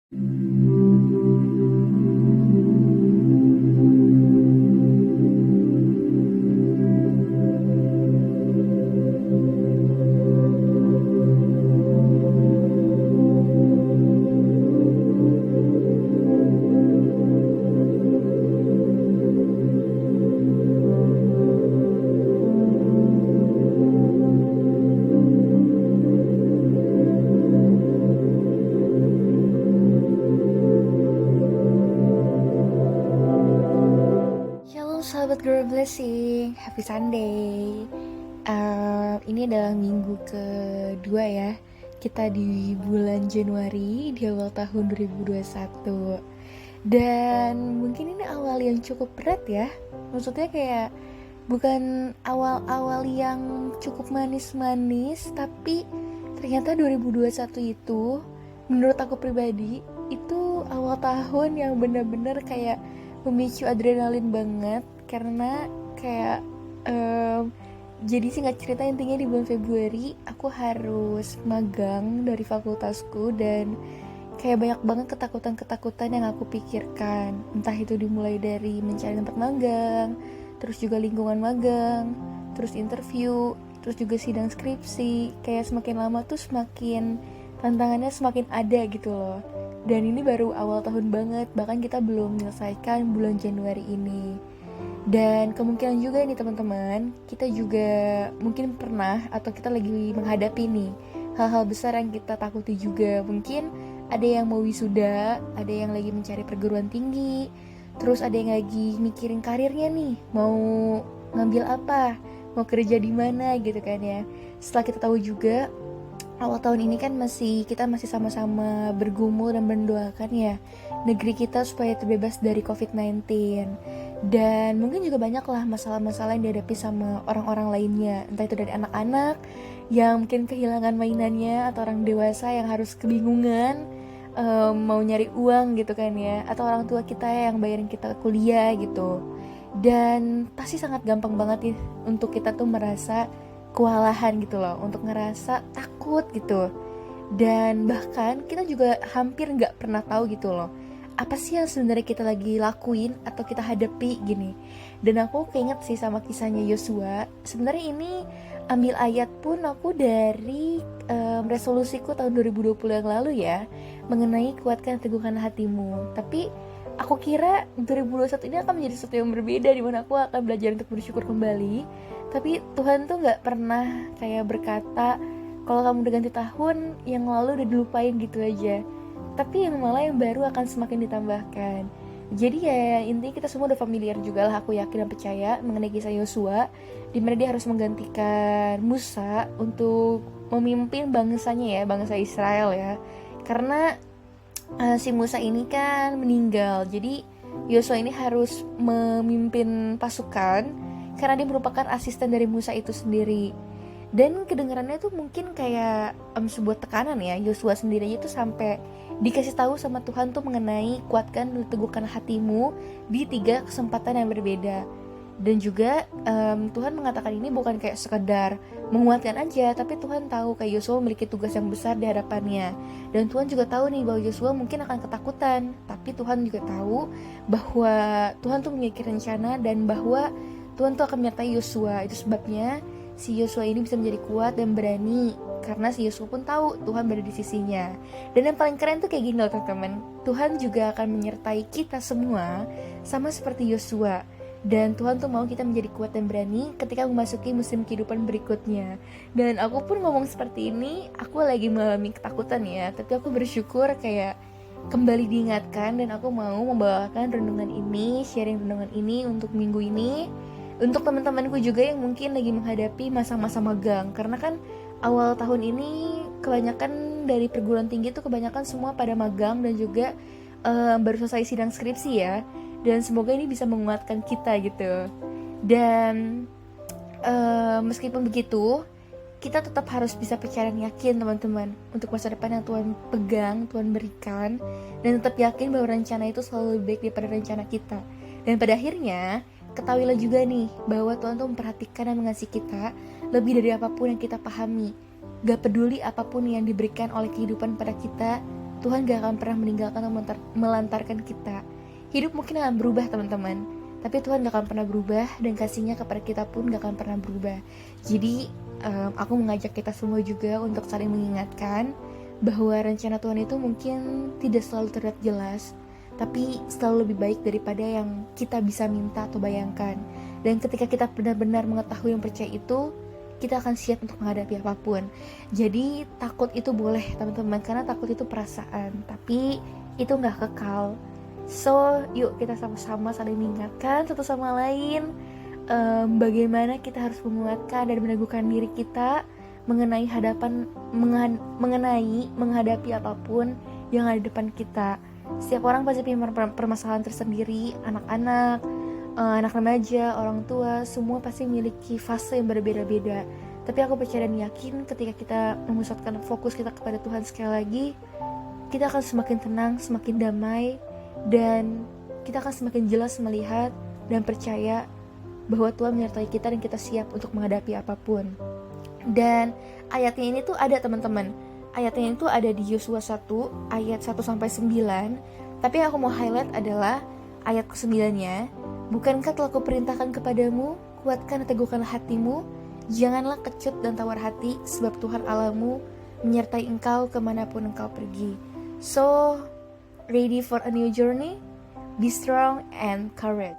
Shalom sahabat Girl Blessing, Happy Sunday. Ini adalah minggu kedua ya. Kita di bulan Januari, di awal tahun 2021. Dan mungkin ini awal yang cukup berat ya. Maksudnya kayak bukan awal-awal yang cukup manis-manis, tapi ternyata 2021 itu menurut aku pribadi itu awal tahun yang benar-benar kayak memicu adrenalin banget, karena kayak jadi singkat cerita intinya di bulan Februari aku harus magang dari fakultasku, dan kayak banyak banget ketakutan-ketakutan yang aku pikirkan, entah itu dimulai dari mencari tempat magang, terus juga lingkungan magang, terus interview, terus juga sidang skripsi. Kayak semakin lama tuh semakin tantangannya semakin ada gitu loh. Dan ini baru awal tahun banget, bahkan kita belum menyelesaikan bulan Januari ini. Dan kemungkinan juga nih teman-teman, kita juga mungkin pernah atau kita lagi menghadapi nih hal-hal besar yang kita takuti juga. Mungkin ada yang mau wisuda, ada yang lagi mencari perguruan tinggi, terus ada yang lagi mikirin karirnya nih, mau ngambil apa, mau kerja di mana gitu kan ya. Setelah kita tahu juga awal tahun ini kan kita masih sama-sama bergumul dan mendoakan ya negeri kita supaya terbebas dari COVID-19. Dan mungkin juga banyak lah masalah-masalah yang dihadapi sama orang-orang lainnya, entah itu dari anak-anak yang mungkin kehilangan mainannya, atau orang dewasa yang harus kebingungan mau nyari uang gitu kan ya, atau orang tua kita yang bayarin kita kuliah gitu. Dan pasti sangat gampang banget ya untuk kita tuh merasa kewalahan gitu loh, untuk ngerasa takut gitu. Dan bahkan kita juga hampir gak pernah tahu gitu loh, apa sih yang sebenarnya kita lagi lakuin atau kita hadapi gini. Dan aku keinget sih sama kisahnya Yosua. Sebenarnya ini ambil ayat pun aku dari resolusiku tahun 2020 yang lalu ya, mengenai kuatkan teguhkan hatimu. Tapi aku kira 2021 ini akan menjadi sesuatu yang berbeda, di mana aku akan belajar untuk bersyukur kembali. Tapi Tuhan tuh gak pernah kayak berkata, kalau kamu udah ganti tahun, yang lalu udah dilupain gitu aja. Tapi yang malah yang baru akan semakin ditambahkan. Jadi ya intinya kita semua udah familiar juga lah, aku yakin dan percaya, mengenai kisah Yosua, di mana dia harus menggantikan Musa untuk memimpin bangsanya ya, bangsa Israel ya. Karena si Musa ini kan meninggal, jadi Yosua ini harus memimpin pasukan karena dia merupakan asisten dari Musa itu sendiri. Dan kedengarannya tuh mungkin kayak sebuah tekanan ya. Yosua sendiri itu sampai dikasih tahu sama Tuhan tuh mengenai kuatkan dan teguhkan hatimu di 3 kesempatan yang berbeda. Dan juga Tuhan mengatakan ini bukan kayak sekedar menguatkan aja, tapi Tuhan tahu kayak Yosua memiliki tugas yang besar di hadapannya. Dan Tuhan juga tahu nih bahwa Yosua mungkin akan ketakutan, tapi Tuhan juga tahu bahwa Tuhan tuh memiliki rencana dan bahwa Tuhan tuh akan menyertai Yosua. Itu sebabnya si Yosua ini bisa menjadi kuat dan berani, karena si Yosua pun tahu Tuhan berada di sisinya. Dan yang paling keren tuh kayak gini loh teman-teman, Tuhan juga akan menyertai kita semua sama seperti Yosua. Dan Tuhan tuh mau kita menjadi kuat dan berani ketika memasuki musim kehidupan berikutnya. Dan aku pun ngomong seperti ini, aku lagi mengalami ketakutan ya, tapi aku bersyukur kayak kembali diingatkan, dan aku mau membawakan renungan ini, sharing renungan ini untuk minggu ini, untuk teman-temanku juga yang mungkin lagi menghadapi masa-masa magang. Karena kan awal tahun ini kebanyakan dari perguruan tinggi tuh kebanyakan semua pada magang dan juga baru selesai sidang skripsi ya. Dan semoga ini bisa menguatkan kita gitu. Dan meskipun begitu, kita tetap harus bisa percaya dan yakin teman-teman untuk masa depan yang Tuhan pegang, Tuhan berikan. Dan tetap yakin bahwa rencana itu selalu lebih baik daripada rencana kita. Dan pada akhirnya ketahuilah juga nih bahwa Tuhan tuh memperhatikan dan mengasihi kita lebih dari apapun yang kita pahami. Gak peduli apapun yang diberikan oleh kehidupan pada kita, Tuhan gak akan pernah meninggalkan atau melantarkan kita. Hidup mungkin akan berubah teman-teman, tapi Tuhan gak akan pernah berubah, dan kasihnya kepada kita pun gak akan pernah berubah. Jadi aku mengajak kita semua juga untuk saling mengingatkan bahwa rencana Tuhan itu mungkin tidak selalu terlihat jelas, tapi selalu lebih baik daripada yang kita bisa minta atau bayangkan. Dan ketika kita benar-benar mengetahui yang percaya itu, kita akan siap untuk menghadapi apapun. Jadi takut itu boleh teman-teman, karena takut itu perasaan, tapi itu gak kekal. So yuk kita sama-sama saling mengingatkan satu sama lain, bagaimana kita harus menguatkan dan meneguhkan diri kita mengenai menghadapi apapun yang ada di depan kita. Setiap orang pasti punya permasalahan tersendiri, anak-anak, anak remaja, orang tua, semua pasti memiliki fase yang berbeda-beda. Tapi aku percaya dan yakin ketika kita memusatkan fokus kita kepada Tuhan sekali lagi, kita akan semakin tenang, semakin damai, dan kita akan semakin jelas melihat dan percaya bahwa Tuhan menyertai kita dan kita siap untuk menghadapi apapun. Dan ayatnya ini tuh ada teman-teman. Ayatnya itu ada di Yosua 1 ayat 1-9. Tapi yang aku mau highlight adalah ayat ke-9-nya. Bukankah telah kuperintahkan kepadamu, kuatkan dan teguhkanlah hatimu, janganlah kecut dan tawar hati, sebab Tuhan Allahmu menyertai engkau kemanapun engkau pergi. So, ready for a new journey? Be strong and courage.